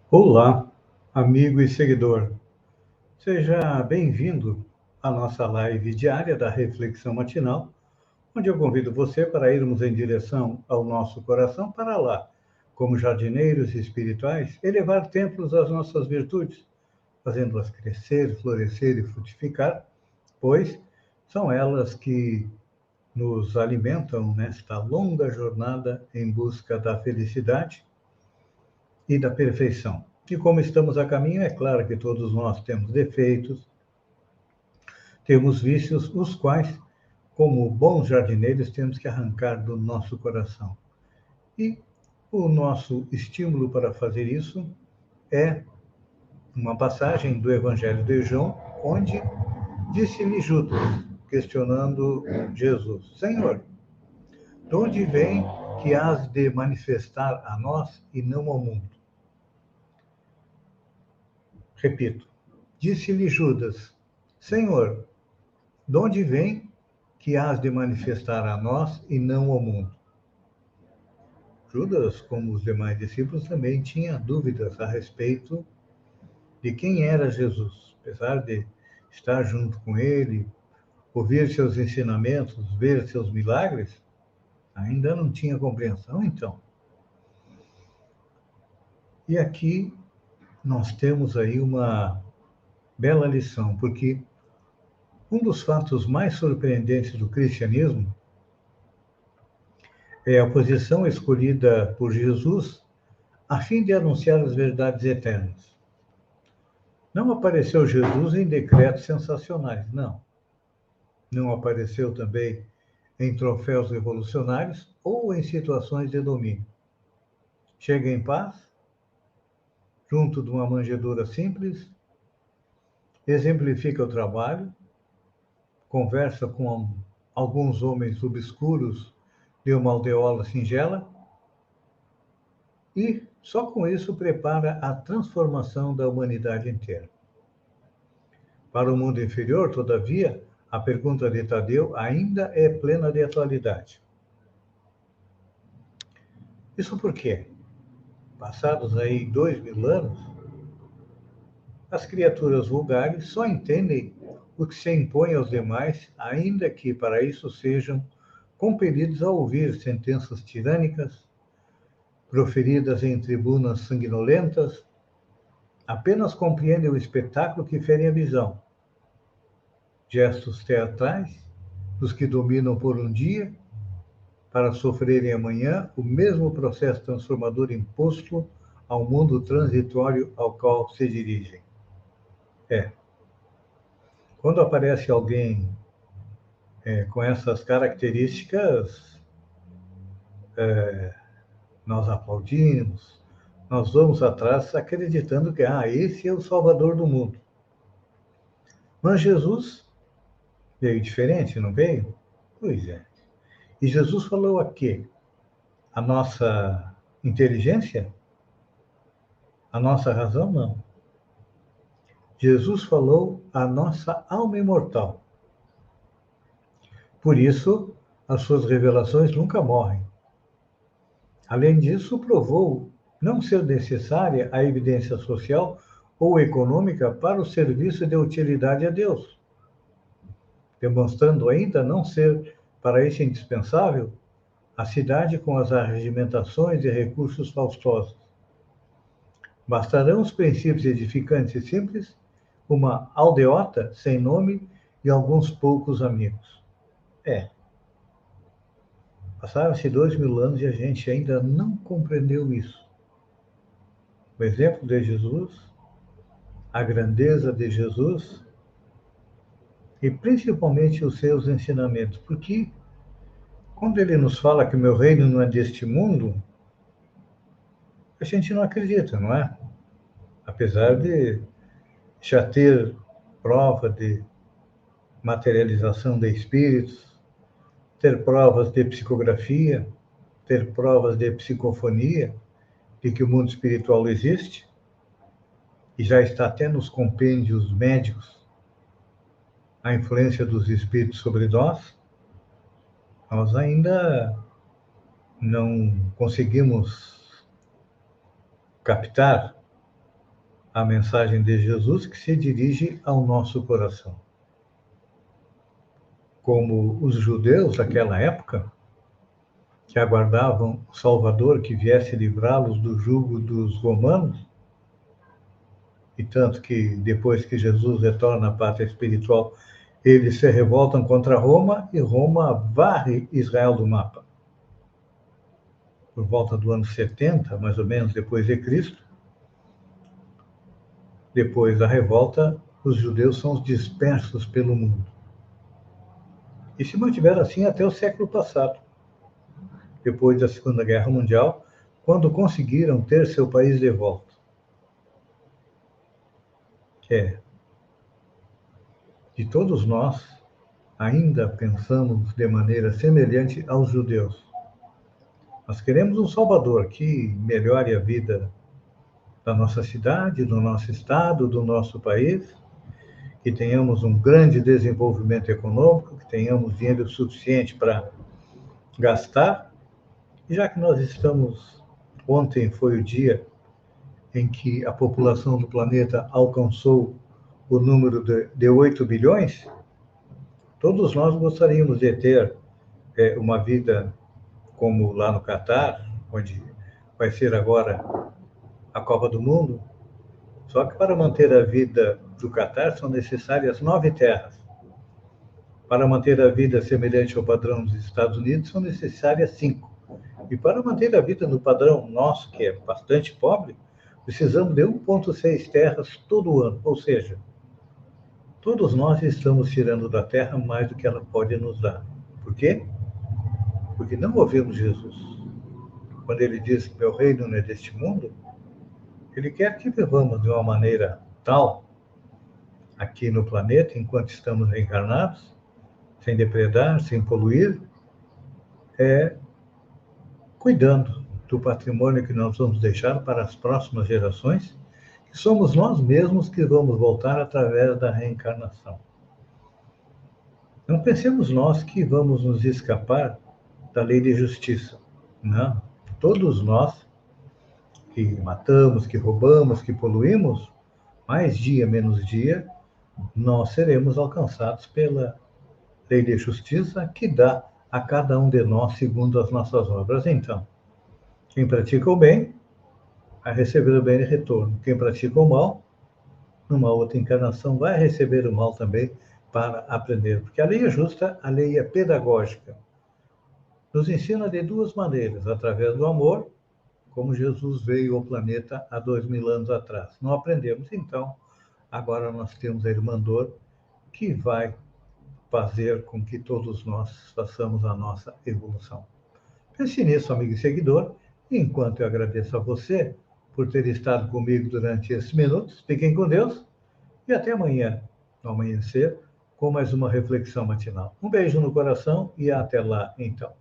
Olá, amigo e seguidor. Seja bem-vindo à nossa live diária da Reflexão Matinal, onde eu convido você para irmos em direção ao nosso coração para lá, como jardineiros espirituais, elevar templos às nossas virtudes, fazendo-as crescer, florescer e frutificar, pois são elas que nos alimentam nesta longa jornada em busca da felicidade e da perfeição. E como estamos a caminho, é claro que todos nós temos defeitos, temos vícios, os quais, como bons jardineiros, temos que arrancar do nosso coração. E o nosso estímulo para fazer isso é uma passagem do Evangelho de João, onde disse-lhe Judas, questionando Jesus: Senhor, de onde vem que has de manifestar a nós e não ao mundo? Repito, disse-lhe Judas: Senhor, de onde vem que hás de manifestar a nós e não ao mundo? Judas, como os demais discípulos, também tinha dúvidas a respeito de quem era Jesus. Apesar de estar junto com ele, ouvir seus ensinamentos, ver seus milagres, ainda não tinha compreensão, então. E aqui nós temos aí uma bela lição, porque um dos fatos mais surpreendentes do cristianismo é a posição escolhida por Jesus a fim de anunciar as verdades eternas. Não apareceu Jesus em decretos sensacionais, não. Não apareceu também em troféus revolucionários ou em situações de domínio. Chega em paz, junto de uma manjedoura simples, exemplifica o trabalho, conversa com alguns homens obscuros de uma aldeola singela e, só com isso, prepara a transformação da humanidade inteira. Para o mundo inferior, todavia, a pergunta de Tadeu ainda é plena de atualidade. Isso porque, passados aí 2000 anos, as criaturas vulgares só entendem o que se impõe aos demais, ainda que para isso sejam compelidos a ouvir sentenças tirânicas, proferidas em tribunas sanguinolentas, apenas compreendem o espetáculo que ferem a visão. Gestos teatrais dos que dominam por um dia, para sofrerem amanhã o mesmo processo transformador imposto ao mundo transitório ao qual se dirigem. Quando aparece alguém com essas características, nós aplaudimos, nós vamos atrás acreditando que esse é o Salvador do mundo. Mas Jesus veio diferente, não veio? Pois é. E Jesus falou a quê? A nossa inteligência? A nossa razão? Não. Jesus falou a nossa alma imortal. Por isso, as suas revelações nunca morrem. Além disso, provou não ser necessária a evidência social ou econômica para o serviço de utilidade a Deus, demonstrando ainda não ser para isso indispensável a cidade com as arregimentações e recursos faustosos. Bastarão os princípios edificantes e simples, uma aldeota sem nome e alguns poucos amigos. Passaram-se 2000 anos e a gente ainda não compreendeu isso. O exemplo de Jesus, a grandeza de Jesus e principalmente os seus ensinamentos. Porque quando ele nos fala que o meu reino não é deste mundo, a gente não acredita, não é? Apesar de já ter prova de materialização de espíritos, ter provas de psicografia, ter provas de psicofonia, de que o mundo espiritual existe, e já está até nos compêndios médicos a influência dos espíritos sobre nós, nós ainda não conseguimos captar a mensagem de Jesus que se dirige ao nosso coração. Como os judeus daquela época, que aguardavam o Salvador que viesse livrá-los do jugo dos romanos, e tanto que depois que Jesus retorna à pátria espiritual, eles se revoltam contra Roma e Roma varre Israel do mapa. Por volta do ano 70, mais ou menos, depois de Cristo, depois da revolta, os judeus são dispersos pelo mundo. E se mantiveram assim até o século passado, depois da Segunda Guerra Mundial, quando conseguiram ter seu país de volta. De todos nós, ainda pensamos de maneira semelhante aos judeus. Nós queremos um Salvador que melhore a vida da nossa cidade, do nosso estado, do nosso país, que tenhamos um grande desenvolvimento econômico, que tenhamos dinheiro suficiente para gastar. E já que nós estamos, ontem foi o dia em que a população do planeta alcançou o número de 8 bilhões, todos nós gostaríamos de ter uma vida como lá no Catar, onde vai ser agora a Copa do Mundo. Só que para manter a vida do Catar são necessárias 9 terras. Para manter a vida semelhante ao padrão dos Estados Unidos são necessárias 5. E para manter a vida no padrão nosso, que é bastante pobre, precisamos de 1,6 terras todo ano. Ou seja, todos nós estamos tirando da terra mais do que ela pode nos dar. Por quê? Porque não ouvimos Jesus. Quando ele diz que meu reino não é deste mundo, ele quer que vivamos de uma maneira tal aqui no planeta, enquanto estamos reencarnados, sem depredar, sem poluir, cuidando do patrimônio que nós vamos deixar para as próximas gerações, que somos nós mesmos que vamos voltar através da reencarnação. Não pensemos nós que vamos nos escapar da lei de justiça. Não. Todos nós que matamos, que roubamos, que poluímos, mais dia, menos dia, nós seremos alcançados pela lei de justiça que dá a cada um de nós segundo as nossas obras. Então, quem pratica o bem, vai receber o bem de retorno. Quem pratica o mal, numa outra encarnação, vai receber o mal também para aprender. Porque a lei é justa, a lei é pedagógica. Nos ensina de duas maneiras, através do amor, como Jesus veio ao planeta há 2000 anos atrás. Não aprendemos, então, agora nós temos a Irmandor, que vai fazer com que todos nós façamos a nossa evolução. Pense nisso, amigo e seguidor, enquanto eu agradeço a você por ter estado comigo durante esses minutos. Fiquem com Deus e até amanhã, no amanhecer, com mais uma reflexão matinal. Um beijo no coração e até lá, então.